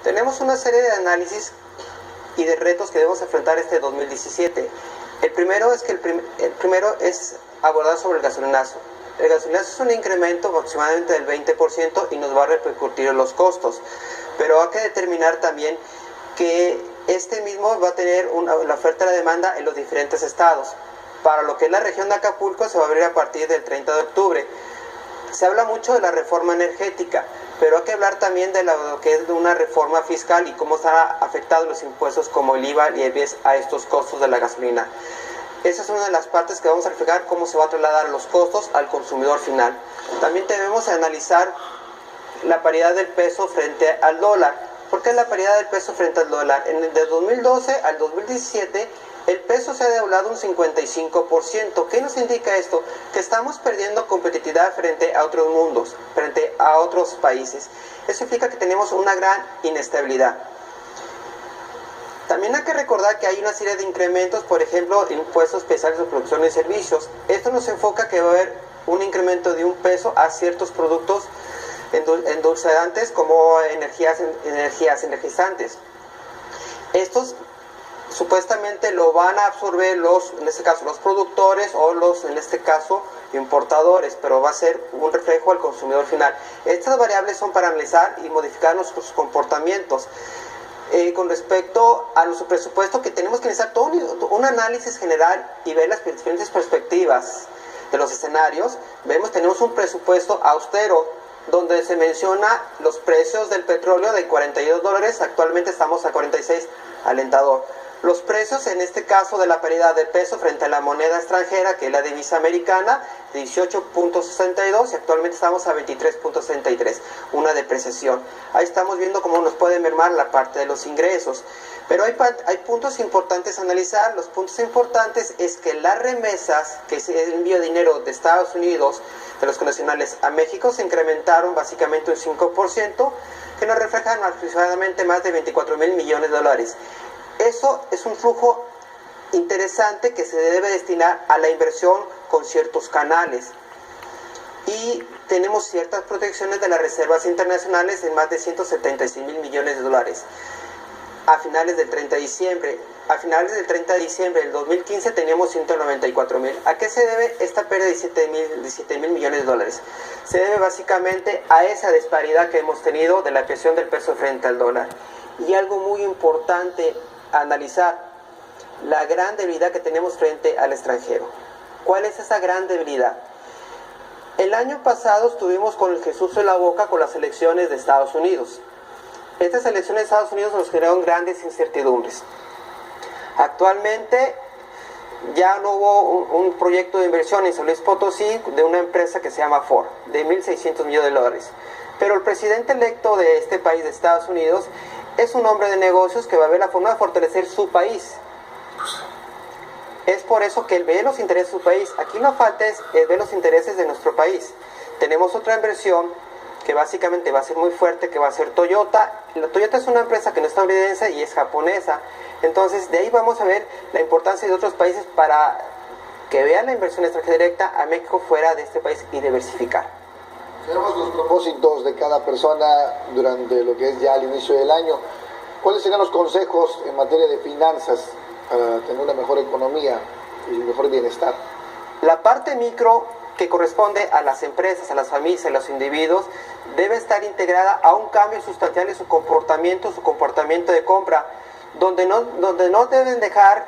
Tenemos una serie de análisis y de retos que debemos enfrentar este 2017. El primero es abordar sobre el gasolinazo. El gasolinazo es un incremento aproximadamente del 20% y nos va a repercutir en los costos. Pero hay que determinar también que este mismo va a tener la oferta y la demanda en los diferentes estados. Para lo que es la región de Acapulco se va a abrir a partir del 30 de octubre. Se habla mucho de la reforma energética, pero hay que hablar también de lo que es una reforma fiscal y cómo están afectados los impuestos como el IVA y el IEPS a estos costos de la gasolina. Esa es una de las partes que vamos a reflejar cómo se va a trasladar los costos al consumidor final. También debemos analizar la paridad del peso frente al dólar. ¿Por qué la paridad del peso frente al dólar? De 2012 al 2017 el peso se ha devaluado un 55%. ¿Qué nos indica esto? Que estamos perdiendo competitividad frente a otros mundos, frente a otros países. Eso implica que tenemos una gran inestabilidad. También hay que recordar que hay una serie de incrementos, por ejemplo, impuestos especiales de producción y servicios. Esto nos enfoca que va a haber un incremento de $1 a ciertos productos endulzantes como energías energizantes. Estos supuestamente lo van a absorber en este caso los productores o en este caso importadores, pero va a ser un reflejo al consumidor final. Estas variables son para analizar y modificar nuestros comportamientos. Con respecto a nuestro presupuesto, que tenemos que realizar todo un análisis general y ver las diferentes perspectivas de los escenarios. Tenemos un presupuesto austero, donde se menciona los precios del petróleo de $42, actualmente estamos a 46, alentador. Los precios, en este caso, de la paridad de peso frente a la moneda extranjera, que es la divisa americana, 18.62 y actualmente estamos a 23.63, una depreciación. Ahí estamos viendo cómo nos puede mermar la parte de los ingresos. Pero hay puntos importantes a analizar. Los puntos importantes es que las remesas, que es el envío de dinero de Estados Unidos, de los connacionales a México, se incrementaron básicamente un 5%, que nos reflejan aproximadamente más de $24,000 millones. Eso es un flujo interesante que se debe destinar a la inversión con ciertos canales. Y tenemos ciertas protecciones de las reservas internacionales en más de $176,000 millones. A finales del 30 de diciembre. A finales del 30 de diciembre del 2015 teníamos 194,000. ¿A qué se debe esta pérdida de 17,000 millones de dólares? Se debe básicamente a esa disparidad que hemos tenido de la apreciación del peso frente al dólar. Y algo muy importante a analizar, la gran debilidad que tenemos frente al extranjero. ¿Cuál es esa gran debilidad? El año pasado estuvimos con el Jesús en la boca con las elecciones de Estados Unidos. Estas elecciones de Estados Unidos nos generaron grandes incertidumbres. Actualmente ya no hubo un proyecto de inversión en San Luis Potosí de una empresa que se llama Ford, de $1,600 millones. Pero el presidente electo de este país, de Estados Unidos, es un hombre de negocios que va a ver la forma de fortalecer su país. Es por eso que él ve los intereses de su país. Aquí no falta es ver los intereses de nuestro país. Tenemos otra inversión que básicamente va a ser muy fuerte, que va a ser Toyota. La Toyota es una empresa que no es estadounidense y es japonesa. Entonces, de ahí vamos a ver la importancia de otros países para que vean la inversión extranjera directa a México fuera de este país y diversificar. Tenemos los propósitos de cada persona durante lo que es ya el inicio del año. ¿Cuáles serían los consejos en materia de finanzas para tener una mejor economía y un mejor bienestar? La parte micro, que corresponde a las empresas, a las familias, a los individuos, debe estar integrada a un cambio sustancial en su comportamiento de compra, donde no deben dejar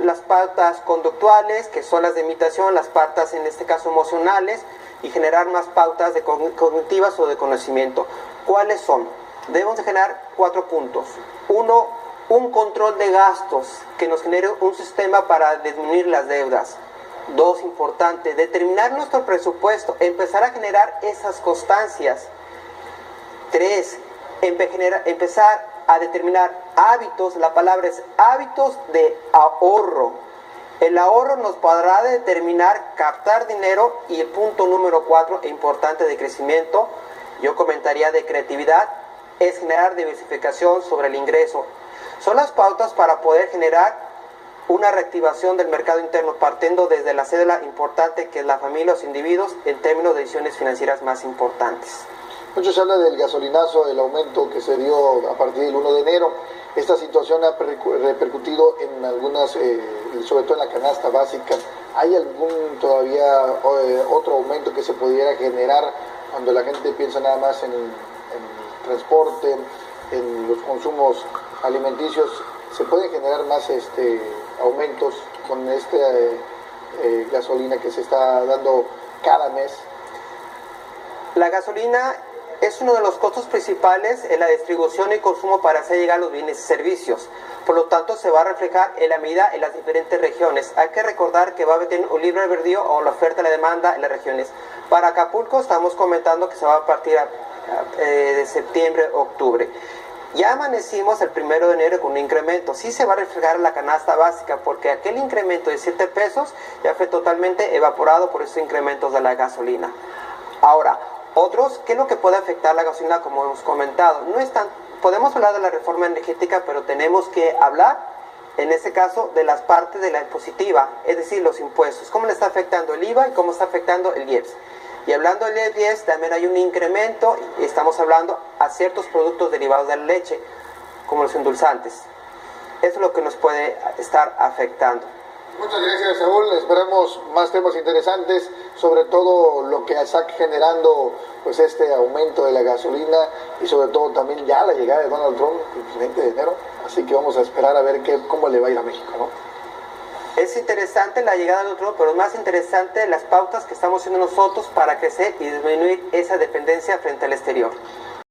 las pautas conductuales, que son las de imitación, las pautas en este caso emocionales, y generar más pautas cognitivas o de conocimiento. ¿Cuáles son? Debemos de generar 4 puntos. 1, un control de gastos que nos genere un sistema para disminuir las deudas. 2, importante, determinar nuestro presupuesto, empezar a generar esas constancias. 3, empezar a determinar hábitos, la palabra es hábitos de ahorro. El ahorro nos podrá determinar captar dinero. Y el punto número 4, importante, de crecimiento, yo comentaría de creatividad, es generar diversificación sobre el ingreso. Son las pautas para poder generar una reactivación del mercado interno, partiendo desde la cédula importante que es la familia, los individuos, en términos de decisiones financieras más importantes. Mucho se habla del gasolinazo, el aumento que se dio a partir del 1 de enero. Esta situación ha repercutido en algunas, sobre todo en la canasta básica. ¿Hay algún todavía otro aumento que se pudiera generar cuando la gente piensa nada más en transporte, en los consumos alimenticios? ¿Se pueden generar más aumentos con esta gasolina que se está dando cada mes? La gasolina es uno de los costos principales en la distribución y consumo para hacer llegar los bienes y servicios. Por lo tanto, se va a reflejar en la medida en las diferentes regiones. Hay que recordar que va a haber un libre albedrío o la oferta y la demanda en las regiones. Para Acapulco estamos comentando que se va a partir de septiembre, octubre. Ya amanecimos el 1 de enero con un incremento. Sí se va a reflejar en la canasta básica porque aquel incremento de 7 pesos ya fue totalmente evaporado por esos incrementos de la gasolina. Ahora, otros, ¿qué es lo que puede afectar la gasolina? Como hemos comentado, podemos hablar de la reforma energética, pero tenemos que hablar, en este caso, de las partes de la impositiva, es decir, los impuestos, cómo le está afectando el IVA y cómo está afectando el IEPS. Y hablando del IEPS, también hay un incremento, y estamos hablando a ciertos productos derivados de la leche, como los endulzantes. Eso es lo que nos puede estar afectando. Muchas gracias, Saúl. Esperamos más temas interesantes, sobre todo lo que está generando pues este aumento de la gasolina y sobre todo también ya la llegada de Donald Trump el 20 de enero. Así que vamos a esperar a ver cómo le va a ir a México, ¿no? Es interesante la llegada de otro, pero es más interesante las pautas que estamos haciendo nosotros para crecer y disminuir esa dependencia frente al exterior.